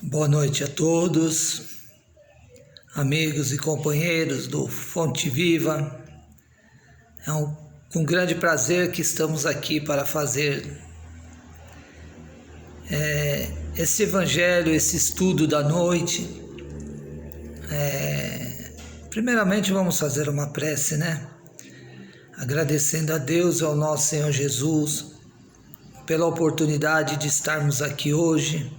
Boa noite a todos, amigos e companheiros do Fonte Viva. Com grande prazer que estamos aqui para fazer esse evangelho, esse estudo da noite. Primeiramente vamos fazer uma prece, né? Agradecendo a Deus e ao nosso Senhor Jesus pela oportunidade de estarmos aqui hoje.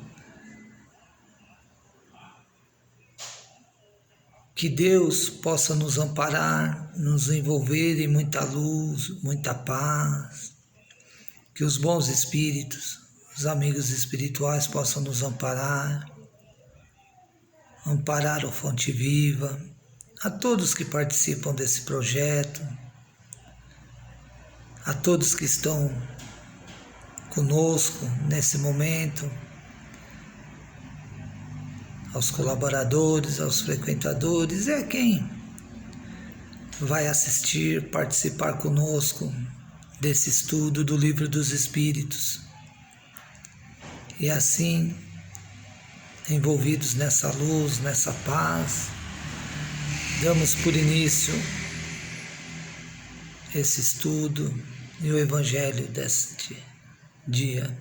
Que Deus possa nos amparar, nos envolver em muita luz, muita paz. Que os bons espíritos, os amigos espirituais possam nos amparar o Fonte Viva, a todos que participam desse projeto, a todos que estão conosco nesse momento, aos colaboradores, aos frequentadores e a quem vai assistir, participar conosco desse estudo do Livro dos Espíritos. E assim, envolvidos nessa luz, nessa paz, damos por início esse estudo e o Evangelho deste dia,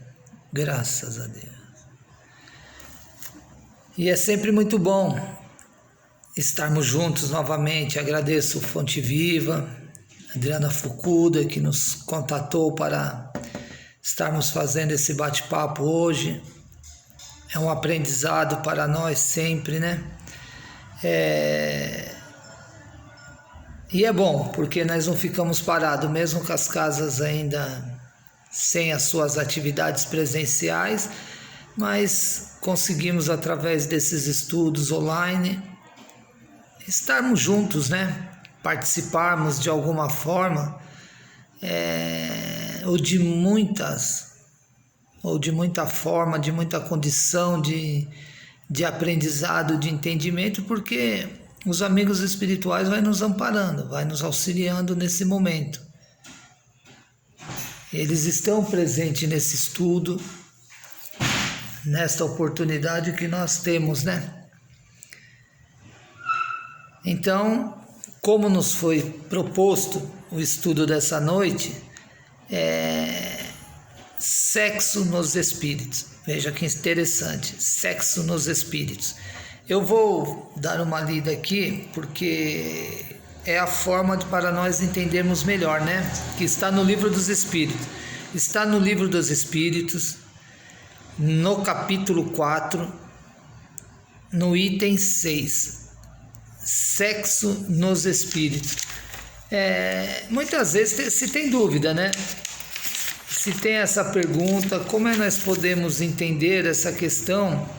graças a Deus. E é sempre muito bom estarmos juntos novamente. Agradeço o Fonte Viva, Adriana Fukuda, que nos contatou para estarmos fazendo esse bate-papo hoje. É um aprendizado para nós sempre, né? E é bom, porque nós não ficamos parados, mesmo com as casas ainda sem as suas atividades presenciais, mas conseguimos, através desses estudos online, estarmos juntos, né? Participarmos de alguma forma, ou de muita forma, de muita condição de aprendizado, de entendimento, porque os amigos espirituais vão nos amparando, vai nos auxiliando nesse momento. Eles estão presentes nesse estudo, nesta oportunidade que nós temos, né? Então, como nos foi proposto o estudo dessa noite, sexo nos espíritos. Veja que interessante, sexo nos espíritos. Eu vou dar uma lida aqui, porque é a forma para nós entendermos melhor, né? Que está no Livro dos Espíritos. Está no Livro dos Espíritos, no capítulo 4, no item 6, sexo nos espíritos. Muitas vezes se tem dúvida, né? Se tem essa pergunta, como nós podemos entender essa questão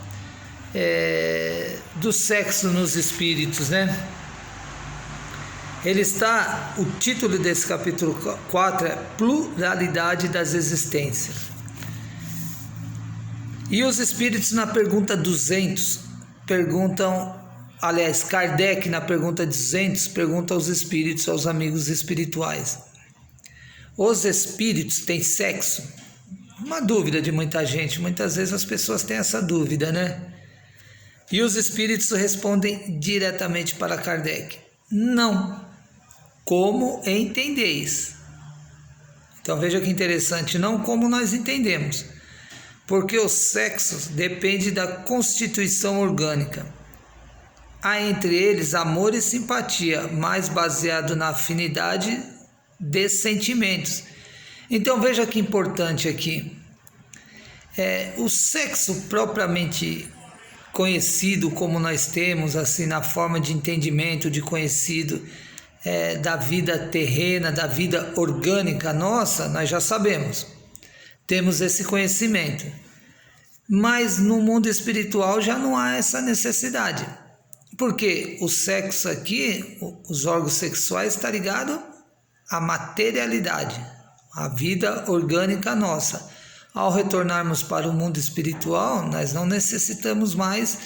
do sexo nos espíritos, né? O título desse capítulo 4 é Pluralidade das Existências. E os espíritos, na pergunta 200, Kardec, na pergunta 200, pergunta aos espíritos, aos amigos espirituais: os espíritos têm sexo? Uma dúvida de muita gente, muitas vezes as pessoas têm essa dúvida, né? E os espíritos respondem diretamente para Kardec: não, como entendeis? Então veja que interessante, não como nós entendemos. Porque o sexo depende da constituição orgânica. Há entre eles amor e simpatia, mais baseado na afinidade de sentimentos. Então veja que importante aqui. O sexo propriamente conhecido, como nós temos, assim, na forma de entendimento, de conhecido da vida terrena, da vida orgânica nossa, nós já sabemos. Temos esse conhecimento, mas no mundo espiritual já não há essa necessidade, porque o sexo aqui, os órgãos sexuais, está ligado à materialidade, à vida orgânica nossa. Ao retornarmos para o mundo espiritual, nós não necessitamos mais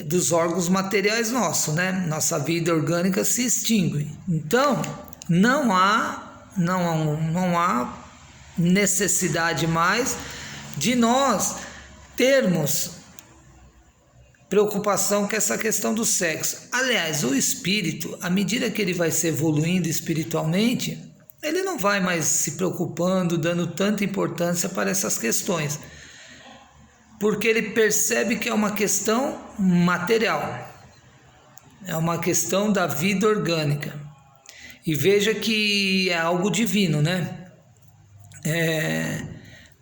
dos órgãos materiais nossos, né? Nossa vida orgânica se extingue. Então, não há necessidade mais de nós termos preocupação com essa questão do sexo. Aliás, o espírito, à medida que ele vai se evoluindo espiritualmente, ele não vai mais se preocupando, dando tanta importância para essas questões, porque ele percebe que é uma questão material, é uma questão da vida orgânica. E veja que é algo divino, né?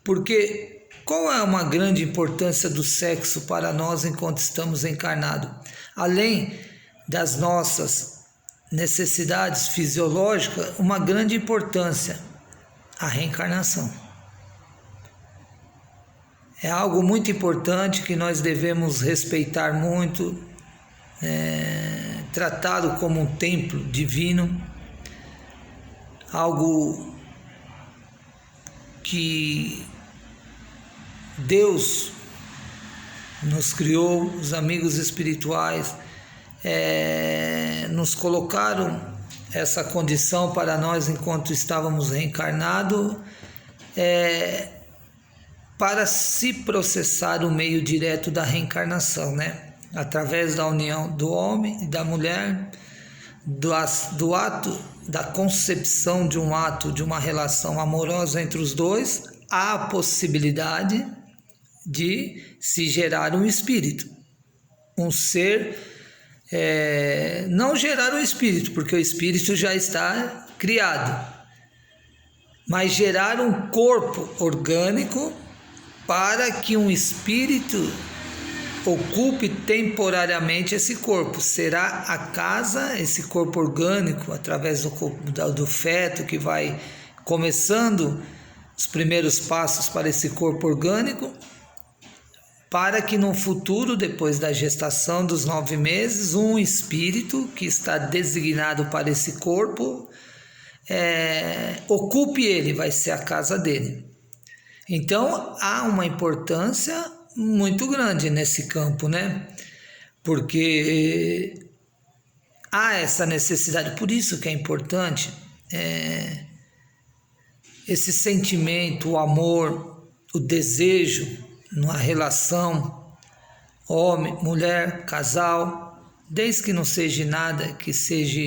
Porque qual é uma grande importância do sexo para nós enquanto estamos encarnados? Além das nossas necessidades fisiológicas, uma grande importância, a reencarnação. É algo muito importante que nós devemos respeitar muito, tratado como um templo divino, algo que Deus nos criou, os amigos espirituais nos colocaram essa condição para nós enquanto estávamos reencarnados, para se processar o meio direto da reencarnação, né? Através da união do homem e da mulher, do ato, da concepção de um ato, de uma relação amorosa entre os dois, há a possibilidade de se gerar um espírito, um ser, não gerar um espírito, porque o espírito já está criado, mas gerar um corpo orgânico para que um espírito ocupe temporariamente esse corpo. Será a casa, esse corpo orgânico, através do feto que vai começando os primeiros passos para esse corpo orgânico, para que no futuro, depois da gestação dos 9 meses, um espírito que está designado para esse corpo ocupe ele, vai ser a casa dele. Então há uma importância muito grande nesse campo, né? Porque há essa necessidade, por isso que é importante esse sentimento, o amor, o desejo numa relação homem, mulher, casal, desde que não seja nada que seja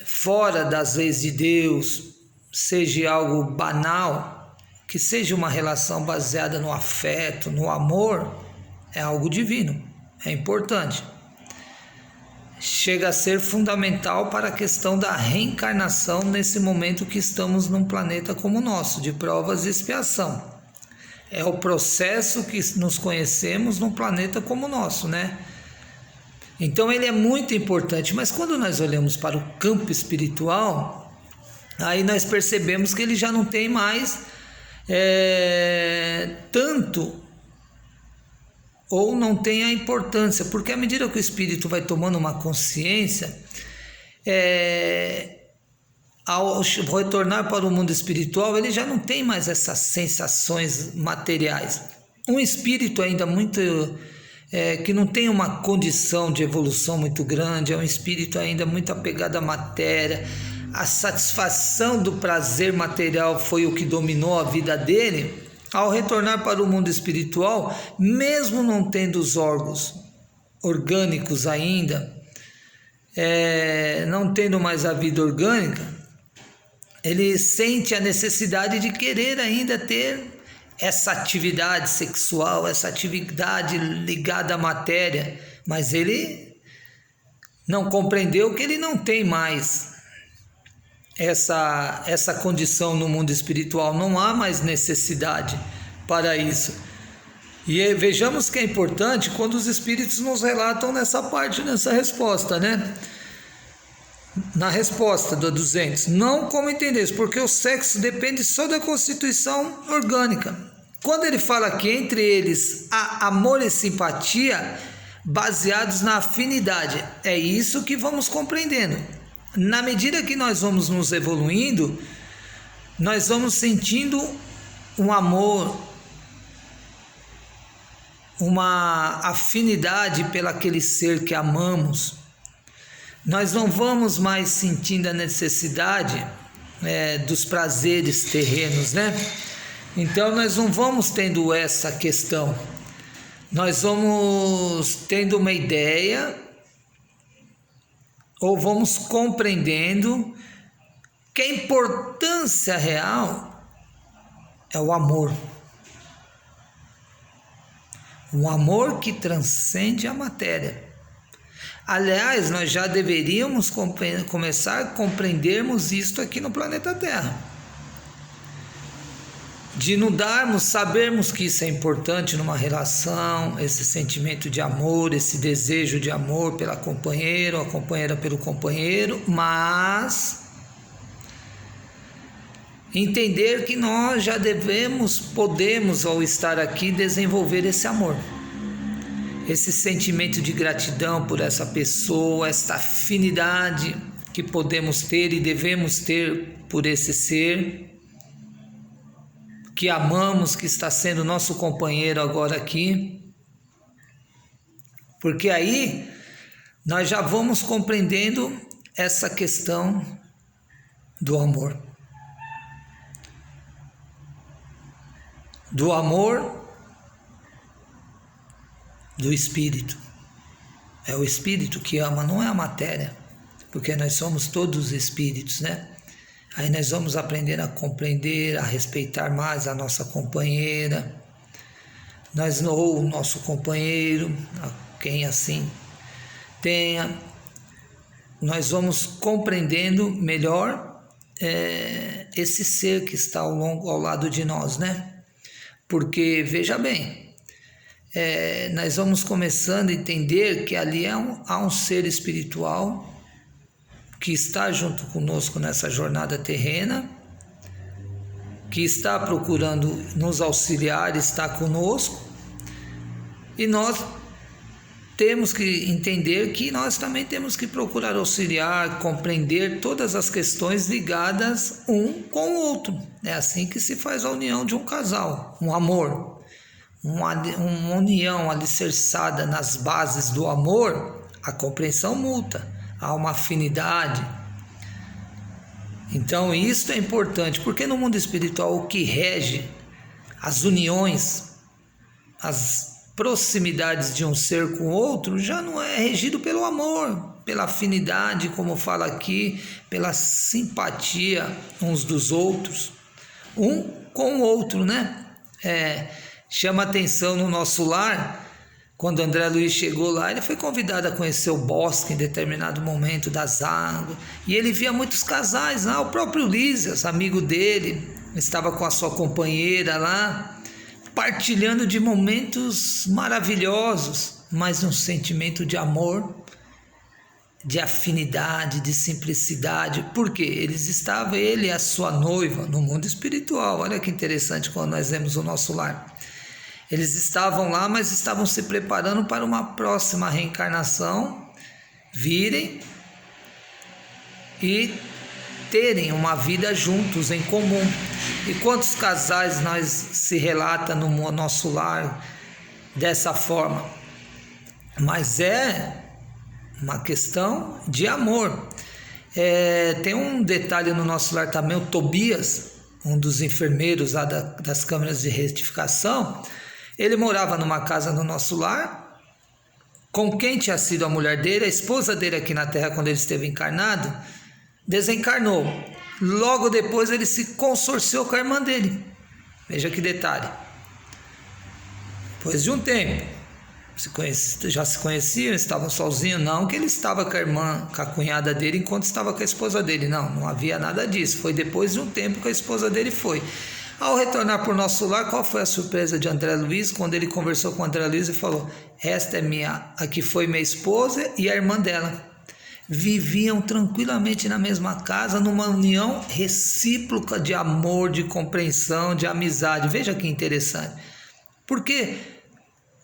fora das leis de Deus, seja algo banal, que seja uma relação baseada no afeto, no amor, é algo divino, é importante. Chega a ser fundamental para a questão da reencarnação nesse momento que estamos num planeta como o nosso, de provas e expiação. É o processo que nos conhecemos num planeta como o nosso, né? Então ele é muito importante, mas quando nós olhamos para o campo espiritual, aí nós percebemos que ele já não tem mais tanto, ou não tem a importância, porque à medida que o espírito vai tomando uma consciência, ao retornar para o mundo espiritual, ele já não tem mais essas sensações materiais. Um espírito ainda muito que não tem uma condição de evolução muito grande, é um espírito ainda muito apegado à matéria. A satisfação do prazer material foi o que dominou a vida dele. Ao retornar para o mundo espiritual, mesmo não tendo os órgãos orgânicos ainda, não tendo mais a vida orgânica, ele sente a necessidade de querer ainda ter essa atividade sexual, essa atividade ligada à matéria, mas ele não compreendeu que ele não tem mais essa condição no mundo espiritual, não há mais necessidade para isso. E vejamos que é importante quando os espíritos nos relatam nessa parte, nessa resposta, né? Na resposta do 200, não como entendeis, porque o sexo depende só da constituição orgânica. Quando ele fala que entre eles há amor e simpatia baseados na afinidade, é isso que vamos compreendendo. Na medida que nós vamos nos evoluindo, nós vamos sentindo um amor, uma afinidade pelaquele ser que amamos. Nós não vamos mais sentindo a necessidade dos prazeres terrenos, né? Então nós não vamos tendo essa questão, nós vamos tendo uma ideia ou vamos compreendendo que a importância real é o amor. Um amor que transcende a matéria. Aliás, nós já deveríamos começar a compreendermos isto aqui no planeta Terra. De nos darmos, sabermos que isso é importante numa relação, esse sentimento de amor, esse desejo de amor pela companheira, a companheira pelo companheiro, mas entender que nós já podemos, ao estar aqui, desenvolver esse amor, esse sentimento de gratidão por essa pessoa, essa afinidade que podemos ter e devemos ter por esse ser que amamos, que está sendo nosso companheiro agora aqui, porque aí nós já vamos compreendendo essa questão do amor. Do amor do Espírito. É o Espírito que ama, não é a matéria, porque nós somos todos espíritos, né? Aí nós vamos aprender a compreender, a respeitar mais a nossa companheira, ou o nosso companheiro, quem assim tenha. Nós vamos compreendendo melhor esse ser que está ao lado de nós, né? Porque, veja bem, nós vamos começando a entender que ali há um ser espiritual que está junto conosco nessa jornada terrena, que está procurando nos auxiliar, está conosco, e nós temos que entender que nós também temos que procurar auxiliar, compreender todas as questões ligadas um com o outro. É assim que se faz a união de um casal, um amor, uma união alicerçada nas bases do amor, a compreensão mútua. Há uma afinidade. Então isso é importante, porque no mundo espiritual o que rege as uniões, as proximidades de um ser com o outro já não é regido pelo amor, pela afinidade, como fala aqui, pela simpatia uns dos outros, um com o outro, né? Chama atenção no nosso lar. Quando André Luiz chegou lá, ele foi convidado a conhecer o bosque em determinado momento das águas. E ele via muitos casais lá, o próprio Lísias, amigo dele, estava com a sua companheira lá, partilhando de momentos maravilhosos, mas um sentimento de amor, de afinidade, de simplicidade. Por quê? Ele e a sua noiva no mundo espiritual. Olha que interessante quando nós vemos o nosso lar. Eles estavam lá, mas estavam se preparando para uma próxima reencarnação, virem e terem uma vida juntos, em comum. E quantos casais nós se relata no nosso lar dessa forma? Mas é uma questão de amor. Tem um detalhe no nosso lar também, o Tobias, um dos enfermeiros lá das câmeras de retificação. Ele morava numa casa no nosso lar, com quem tinha sido a mulher dele, a esposa dele aqui na Terra, quando ele esteve encarnado, desencarnou. Logo depois ele se consorciou com a irmã dele. Veja que detalhe. Depois de um tempo, já se conheciam, estavam sozinhos, não que ele estava com a irmã, com a cunhada dele, enquanto estava com a esposa dele. Não havia nada disso. Foi depois de um tempo que a esposa dele foi. Ao retornar para o nosso lar, qual foi a surpresa de André Luiz, quando ele conversou com André Luiz e falou: esta é aqui foi minha esposa e a irmã dela. Viviam tranquilamente na mesma casa, numa união recíproca de amor, de compreensão, de amizade. Veja que interessante. Porque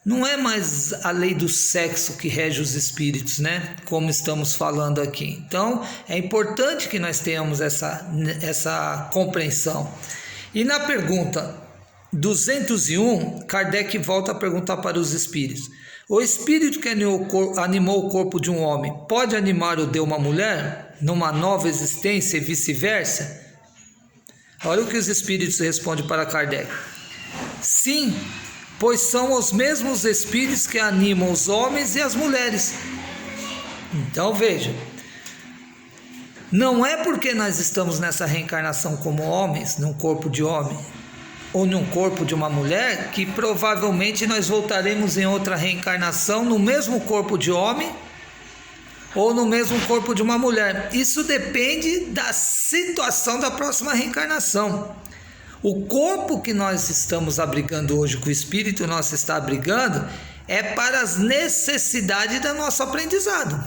não é mais a lei do sexo que rege os espíritos, né? Como estamos falando aqui. Então, é importante que nós tenhamos essa compreensão. E na pergunta 201, Kardec volta a perguntar para os espíritos: o espírito que animou o corpo de um homem pode animar o de uma mulher numa nova existência e vice-versa? Olha o que os espíritos respondem para Kardec. Sim, pois são os mesmos espíritos que animam os homens e as mulheres. Então veja, não é porque nós estamos nessa reencarnação como homens, num corpo de homem, ou num corpo de uma mulher, que provavelmente nós voltaremos em outra reencarnação no mesmo corpo de homem ou no mesmo corpo de uma mulher. Isso depende da situação da próxima reencarnação. O corpo que nós estamos abrigando hoje, que o espírito nosso está abrigando, é para as necessidades do nosso aprendizado.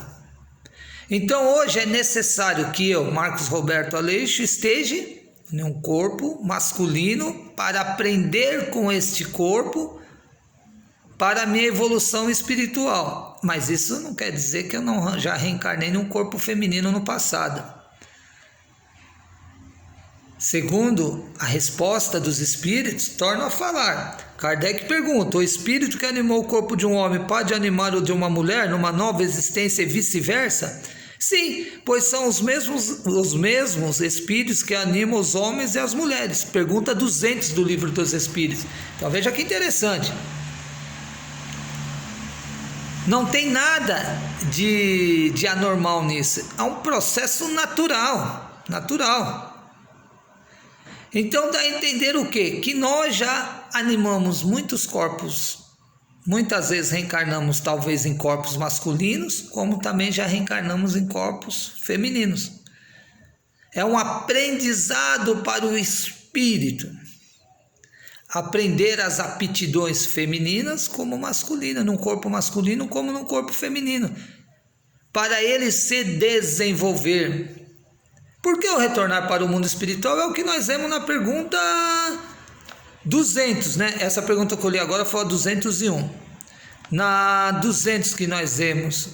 Então hoje é necessário que eu, Marcos Roberto Aleixo, esteja em um corpo masculino para aprender com este corpo para a minha evolução espiritual. Mas isso não quer dizer que eu não já reencarnei num corpo feminino no passado. Segundo a resposta dos espíritos, torno a falar. Kardec pergunta: o espírito que animou o corpo de um homem pode animar o de uma mulher numa nova existência e vice-versa? Sim, pois são os mesmos espíritos que animam os homens e as mulheres. Pergunta 200 do Livro dos Espíritos. Então veja que interessante. Não tem nada de anormal nisso. É um processo natural. Então dá a entender o quê? Que nós já animamos muitos corpos. Muitas vezes reencarnamos talvez em corpos masculinos, como também já reencarnamos em corpos femininos. É um aprendizado para o espírito. Aprender as aptidões femininas como masculinas, num corpo masculino como num corpo feminino, para ele se desenvolver. Por que o retornar para o mundo espiritual? É o que nós vemos na pergunta 200, né? Essa pergunta que eu li agora foi a 201. Na 200 que nós vemos,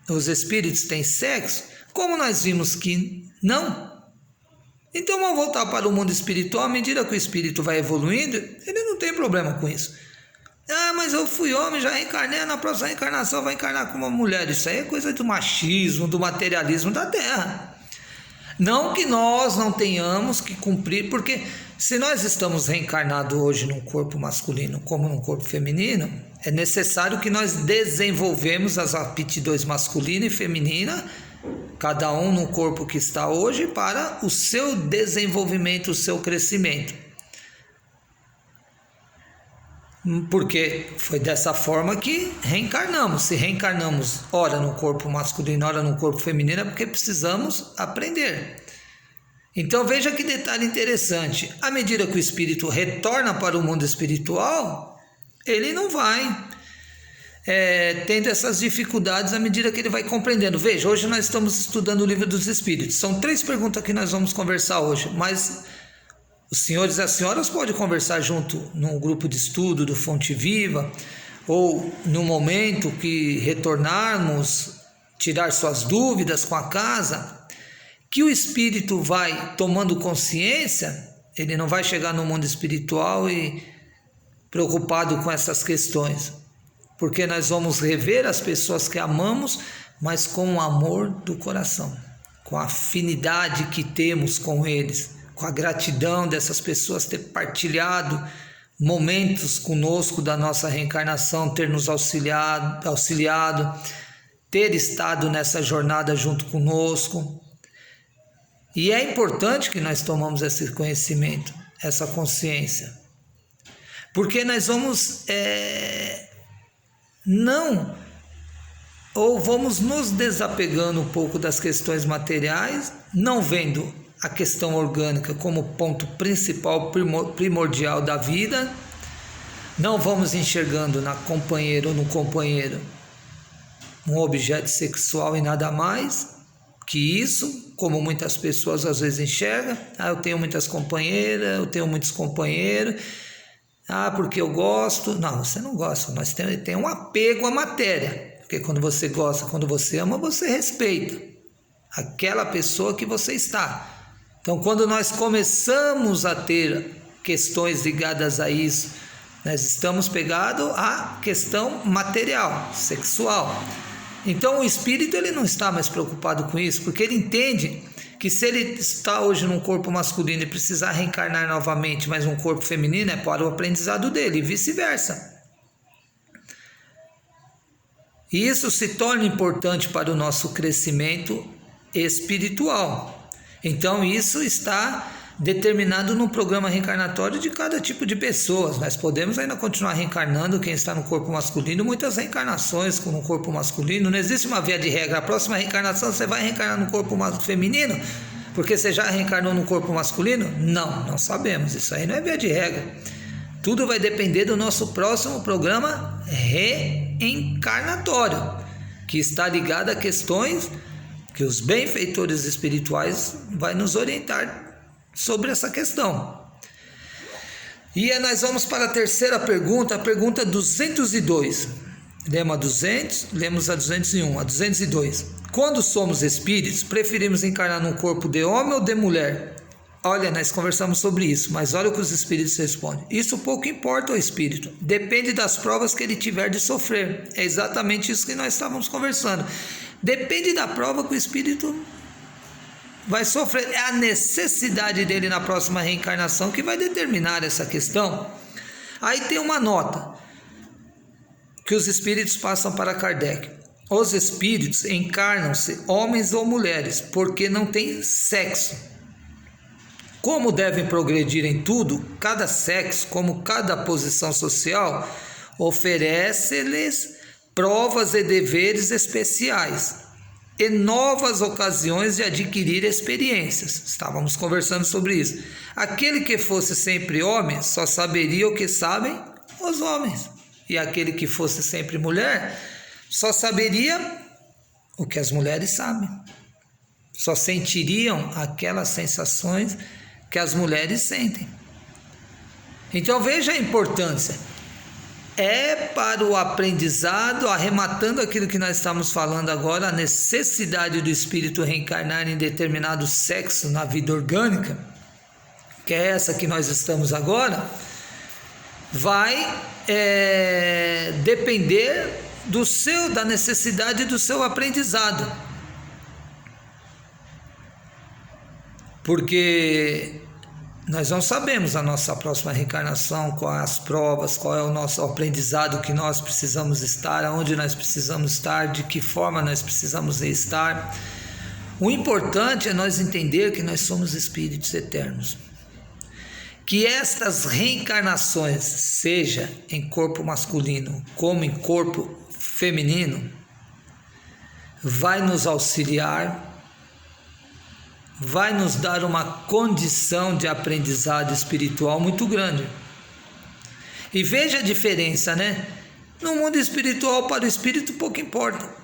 os espíritos têm sexo, como nós vimos que não. Então vamos voltar para o mundo espiritual. À medida que o espírito vai evoluindo, ele não tem problema com isso. Ah, mas eu fui homem, já reencarnei, na próxima reencarnação vai encarnar como uma mulher. Isso aí é coisa do machismo, do materialismo da Terra. Não que nós não tenhamos que cumprir, porque se nós estamos reencarnados hoje num corpo masculino como num corpo feminino, é necessário que nós desenvolvemos as aptidões masculina e feminina, cada um no corpo que está hoje, para o seu desenvolvimento, o seu crescimento. Porque foi dessa forma que reencarnamos. Se reencarnamos ora no corpo masculino, ora no corpo feminino, é porque precisamos aprender. Então veja que detalhe interessante. À medida que o espírito retorna para o mundo espiritual, ele não vai tendo essas dificuldades à medida que ele vai compreendendo. Veja, hoje nós estamos estudando o Livro dos Espíritos. São 3 perguntas que nós vamos conversar hoje, mas os senhores e as senhoras podem conversar junto num grupo de estudo do Fonte Viva, ou no momento que retornarmos, tirar suas dúvidas com a casa, que o espírito vai tomando consciência. Ele não vai chegar no mundo espiritual e preocupado com essas questões, porque nós vamos rever as pessoas que amamos, mas com o amor do coração, com a afinidade que temos com eles, com a gratidão dessas pessoas ter partilhado momentos conosco da nossa reencarnação, ter nos auxiliado, ter estado nessa jornada junto conosco. E é importante que nós tomamos esse conhecimento, essa consciência, porque nós vamos vamos nos desapegando um pouco das questões materiais, não vendo a questão orgânica como ponto principal, primordial da vida, não vamos enxergando na companheira ou no companheiro um objeto sexual e nada mais que isso, como muitas pessoas às vezes enxergam. Eu tenho muitas companheiras, eu tenho muitos companheiros, porque eu gosto. Não, você não gosta, nós tem um apego à matéria, porque quando você gosta, quando você ama, você respeita aquela pessoa que você está. Então, quando nós começamos a ter questões ligadas a isso, nós estamos pegados à questão material, sexual. Então, o espírito ele não está mais preocupado com isso, porque ele entende que se ele está hoje num corpo masculino e precisar reencarnar novamente, mas um corpo feminino, é para o aprendizado dele, e vice-versa. E isso se torna importante para o nosso crescimento espiritual. Então isso está determinado no programa reencarnatório de cada tipo de pessoas. Nós podemos ainda continuar reencarnando, quem está no corpo masculino, muitas reencarnações com o corpo masculino. Não existe uma via de regra. A próxima reencarnação você vai reencarnar no corpo feminino porque você já reencarnou no corpo masculino? Não sabemos. Isso aí não é via de regra. Tudo vai depender do nosso próximo programa reencarnatório, que está ligado a questões que os benfeitores espirituais vão nos orientar sobre essa questão. E nós vamos para a terceira pergunta, a pergunta 202. Lemos a 200, lemos a 201, a 202. Quando somos espíritos, preferimos encarnar num corpo de homem ou de mulher? Olha, nós conversamos sobre isso, mas olha o que os espíritos respondem. Isso pouco importa ao espírito, depende das provas que ele tiver de sofrer. É exatamente isso que nós estávamos conversando. Depende da prova que o espírito vai sofrer. É a necessidade dele na próxima reencarnação que vai determinar essa questão. Aí tem uma nota que os espíritos passam para Kardec. Os espíritos encarnam-se homens ou mulheres porque não têm sexo. Como devem progredir em tudo, cada sexo, como cada posição social, oferece-lhes provas e deveres especiais e novas ocasiões de adquirir experiências. Estávamos conversando sobre isso. Aquele que fosse sempre homem só saberia o que sabem os homens, e aquele que fosse sempre mulher só saberia o que as mulheres sabem, só sentiriam aquelas sensações que as mulheres sentem. Então veja a importância. É para o aprendizado, arrematando aquilo que nós estamos falando agora, a necessidade do espírito reencarnar em determinado sexo na vida orgânica, que é essa que nós estamos agora, vai depender da necessidade do seu aprendizado. Porque nós não sabemos a nossa próxima reencarnação, quais as provas, qual é o nosso aprendizado que nós precisamos estar, aonde nós precisamos estar, de que forma nós precisamos estar. O importante é nós entender que nós somos espíritos eternos. Que estas reencarnações, seja em corpo masculino como em corpo feminino, vai nos auxiliar, vai nos dar uma condição de aprendizado espiritual muito grande. E veja a diferença, né? No mundo espiritual, para o espírito pouco importa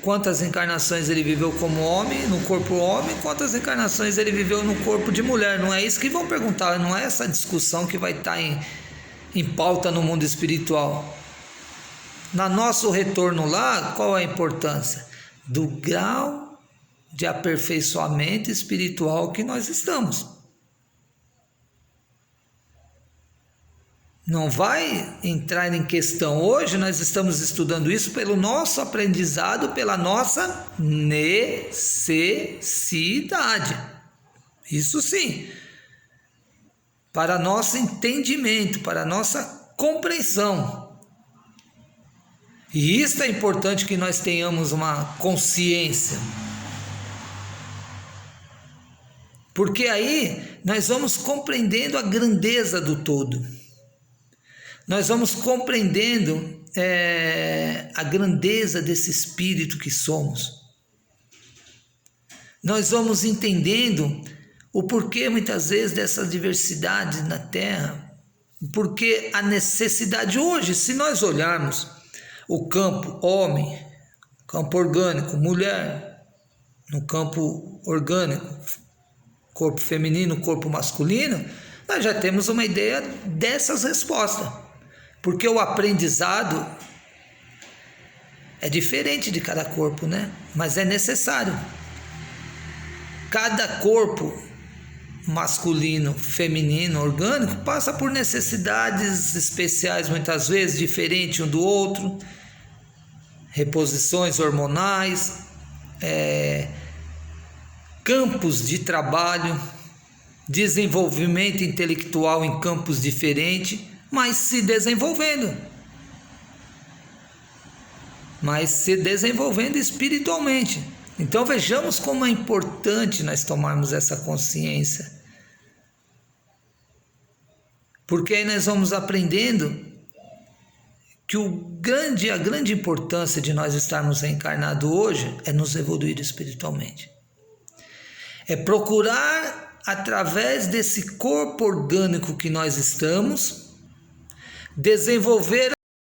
quantas encarnações ele viveu como homem, no corpo homem, quantas encarnações ele viveu no corpo de mulher. Não é isso que vão perguntar, não é essa discussão que vai estar em pauta no mundo espiritual. No nosso retorno lá, qual é a importância? Do grau de aperfeiçoamento espiritual que nós estamos. Não vai entrar em questão. Hoje nós estamos estudando isso pelo nosso aprendizado, pela nossa necessidade. Isso sim. Para nosso entendimento, para nossa compreensão. E isso é importante, que nós tenhamos uma consciência. Porque aí nós vamos compreendendo a grandeza do todo. Nós vamos compreendendo a grandeza desse espírito que somos. Nós vamos entendendo o porquê muitas vezes dessa diversidade na Terra. Porque a necessidade hoje, se nós olharmos o campo homem, campo orgânico, mulher, no campo orgânico, corpo feminino, corpo masculino, nós já temos uma ideia dessas respostas. Porque o aprendizado é diferente de cada corpo, né? Mas é necessário. Cada corpo masculino, feminino, orgânico, passa por necessidades especiais, muitas vezes, diferentes um do outro, reposições hormonais, campos de trabalho, desenvolvimento intelectual em campos diferentes, mas se desenvolvendo. Mas se desenvolvendo espiritualmente. Então vejamos como é importante nós tomarmos essa consciência. Porque aí nós vamos aprendendo que a grande importância de nós estarmos reencarnados hoje é nos evoluir espiritualmente. É procurar, através desse corpo orgânico que nós estamos, desenvolver